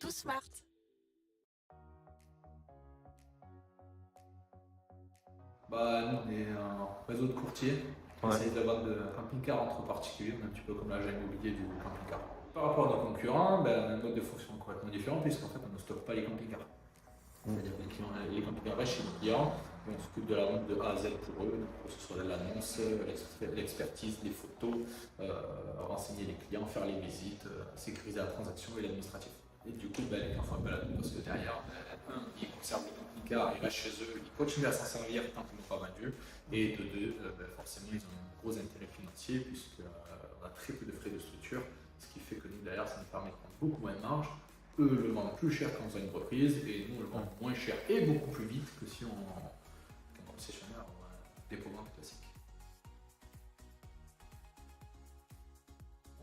tout smart. Nous, on est un réseau de courtiers qui essaye de vendre de camping-car entre particuliers, un petit peu comme l'agent immobilier du camping-car. Par rapport à nos concurrents, on a un mode de fonction complètement différent puisqu'en fait, on ne stocke pas les camping-cars. C'est-à-dire que les camping-cars restent chez nos clients, et on s'occupe de la vente de A à Z pour eux, que ce soit l'annonce, l'expertise, les photos, renseigner les clients, faire les visites, sécuriser la transaction et l'administratif. Et du coup, les clients font appel à nous parce que derrière, ils conservent le camping-car, ils restent chez eux, ils continuent à s'en servir tant qu'ils n'ont pas vendu. Et de deux, forcément, ils ont un gros intérêt financier puisqu'on a très peu de frais de structure, ce qui fait que nous, derrière, ça nous permet de prendre beaucoup moins de marge. Eux le vendent plus cher quand on a une reprise et nous, on le vend moins cher et beaucoup plus vite que si on qu'un concessionnaire ou un dépôt-vente classique.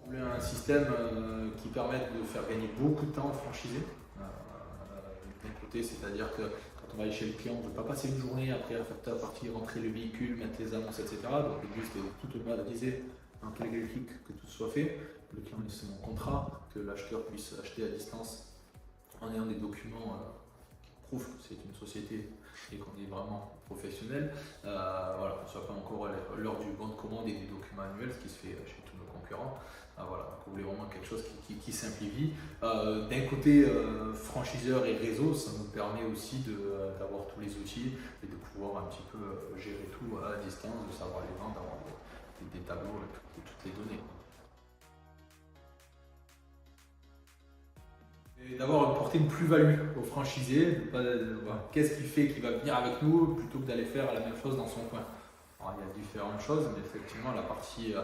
On voulait un système qui permette de faire gagner beaucoup de temps aux franchisés. D'un côté, c'est-à-dire que quand on va aller chez le client, on ne peut pas passer une journée après à faire partir, rentrer le véhicule, mettre les annonces, etc. Donc le but c'était de tout automatiser en quelques clics, que tout soit fait. Le client ait son contrat, que l'acheteur puisse acheter à distance en ayant des documents qui prouvent que c'est une société et qu'on est vraiment professionnel. Voilà, on soit pas encore à l'heure du bon de commande et des documents annuels, ce qui se fait chez tous nos concurrents. Voilà, donc on voulait vraiment quelque chose qui simplifie. D'un côté franchiseur et réseau, ça nous permet aussi d'avoir tous les outils et de pouvoir un petit peu gérer tout à distance, de savoir les vendre, d'avoir des tableaux avec toutes les données. Et d'avoir apporté une plus-value aux franchisés, qu'est-ce qui fait qu'il va venir avec nous plutôt que d'aller faire la même chose dans son coin. Alors, il y a différentes choses, mais effectivement la partie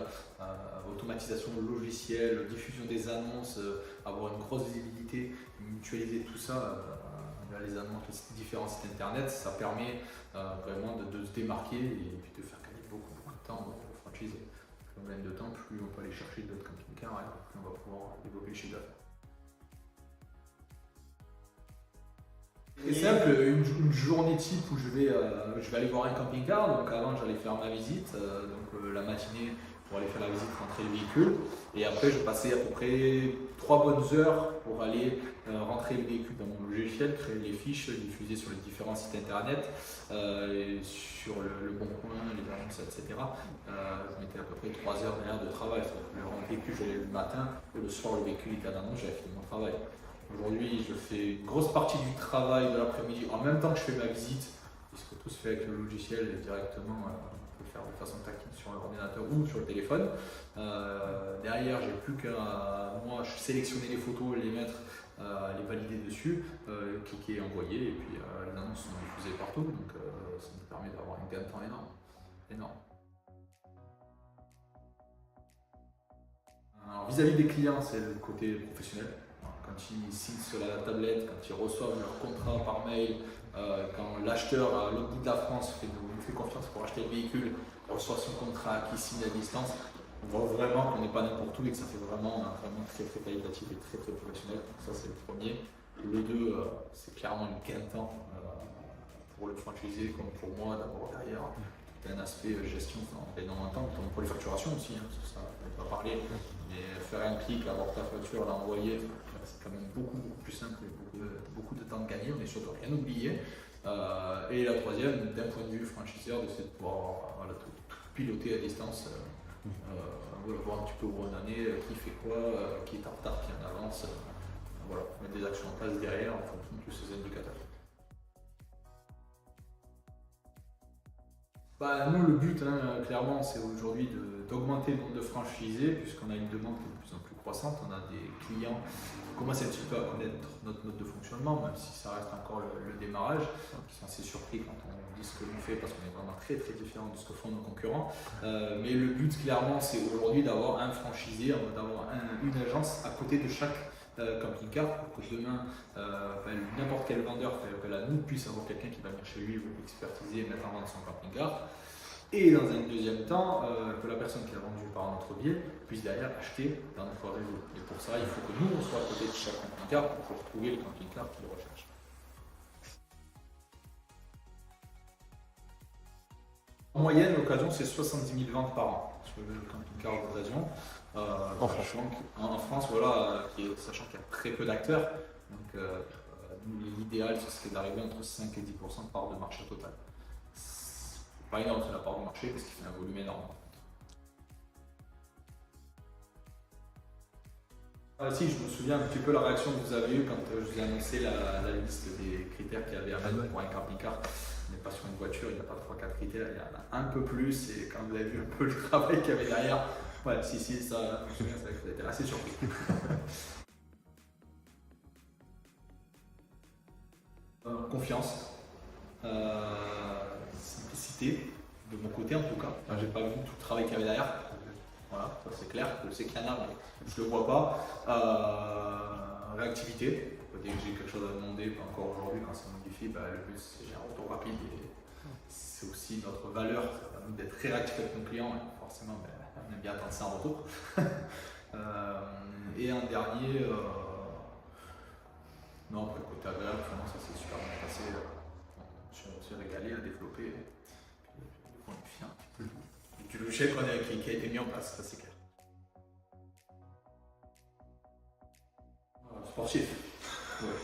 automatisation logicielle, diffusion des annonces, avoir une grosse visibilité, mutualiser tout ça, les annonces, les différents sites internet, ça permet vraiment de se démarquer et puis de faire gagner beaucoup de temps aux franchisés. Plus on gagne de temps, plus on peut aller chercher d'autres camping-cars et plus on va pouvoir développer le chiffre d'affaires. C'est simple, une journée type où je vais aller voir un camping-car. Donc avant j'allais faire ma visite, la matinée pour aller faire la visite, rentrer le véhicule. Et après je passais à peu près 3 bonnes heures pour aller rentrer le véhicule dans mon logiciel, créer les fiches, diffuser sur les différents sites internet, sur le Bon Coin, les annonces, etc. Je mettais à peu près 3 heures derrière de travail. Le véhicule j'allais le matin et le soir le véhicule était à l'annonce, j'avais fini mon travail. Aujourd'hui, je fais une grosse partie du travail de l'après-midi en même temps que je fais ma visite, puisque tout se fait avec le logiciel et directement, on peut le faire de façon tactile sur l'ordinateur ou sur le téléphone. Derrière, j'ai plus qu'à moi sélectionner les photos, les mettre, les valider dessus, cliquer, envoyer, et puis les annonces sont diffusées partout, donc ça nous permet d'avoir un gain de temps énorme. Alors, vis-à-vis des clients, c'est le côté professionnel. Quand ils signent sur la tablette, quand ils reçoivent leur contrat par mail, quand l'acheteur à l'autre bout de la France nous fait confiance pour acheter le véhicule, reçoit son contrat, qui signe à distance, on voit vraiment qu'on n'est pas n'importe où et que ça fait vraiment très qualitatif et très professionnel. Donc ça c'est le premier. Le deux, c'est clairement une gain de temps pour le franchisé comme pour moi d'abord derrière. C'est un aspect gestion énormément de temps, pour les facturations aussi, ça on peut pas parler, mais faire un clic, avoir ta facture, l'envoyer, c'est quand même beaucoup plus simple et beaucoup de temps de gagner, on n'est surtout rien oublié. Et la troisième, d'un point de vue franchiseur, c'est de pouvoir tout piloter à distance, voir un petit peu où on en est, qui fait quoi, qui est en retard, qui en avance, mettre des actions en place derrière en fonction de tous ces indicateurs. Nous, le but, clairement, c'est aujourd'hui d'augmenter le nombre de franchisés, puisqu'on a une demande qui est de plus en plus croissante. On a des clients qui commencent un petit peu à connaître notre mode de fonctionnement, même si ça reste encore le démarrage, qui sont assez surpris quand on dit ce que l'on fait, parce qu'on est vraiment très différent de ce que font nos concurrents. Mais le but, clairement, c'est aujourd'hui d'avoir un franchisé, d'avoir une agence à côté de chaque camping-car pour que demain n'importe quel vendeur fait appel à nous puisse avoir quelqu'un qui va venir chez lui, expertiser et mettre en vente son camping-car. Et dans un deuxième temps, que la personne qui l'a vendu par notre biais puisse derrière acheter dans notre réseau. Et pour ça, il faut que nous, on soit à côté de chaque camping-car pour trouver le camping-car qu'il recherche. En moyenne, l'occasion, c'est 70 000 ventes par an sur le camping-car d'occasion. En France, sachant qu'il y a très peu d'acteurs, Donc nous, l'idéal, ce serait d'arriver entre 5 et 10% de part de marché total. C'est pas énorme, c'est la part de marché parce qu'il fait un volume énorme. Ah, si, je me souviens un petit peu la réaction que vous avez eue quand je vous ai annoncé la liste des critères qu'il y avait à mettre pour un camping-car. On n'est pas sur une voiture, il n'y a pas 3-4 critères, il y en a un peu plus. Et quand vous avez vu un peu le travail qu'il y avait derrière, ouais, si, ça, je me souviens, ça vous avez été assez surpris. Confiance, simplicité, de mon côté en tout cas. J'ai pas vu tout le travail qu'il y avait derrière. Voilà, ça c'est clair, je sais qu'il y en a, mais je ne le vois pas. Réactivité, dès que j'ai quelque chose à demander, encore aujourd'hui quand ça modifie, le but c'est j'ai un retour rapide et c'est aussi notre valeur, ça permet d'être très réactif avec mon client, et forcément on aime bien attendre ça en retour. Et un dernier, non, après le côté agréable, ça s'est super bien passé. On s'est régalé à développer. On est fier du logiciel qui a été mis en place, ça c'est clair. Sportif. Ouais.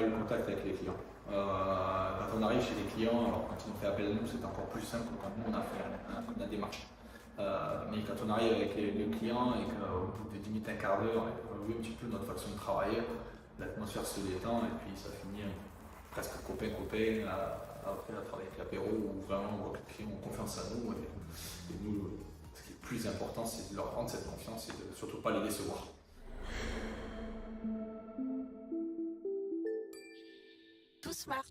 Le contact avec les clients. Quand on arrive chez les clients, alors quand ils nous fait appel à nous, c'est encore plus simple que quand nous on a fait la démarche. Mais quand on arrive avec le client et qu'au bout de 10 minutes, un quart d'heure, on voit un petit peu notre façon de travailler, l'atmosphère se détend et puis ça finit presque copain-copain après à travailler avec l'apéro où vraiment on voit que les clients ont confiance à nous et nous, ce qui est le plus important, c'est de leur rendre cette confiance et de surtout pas les décevoir. Tout smart.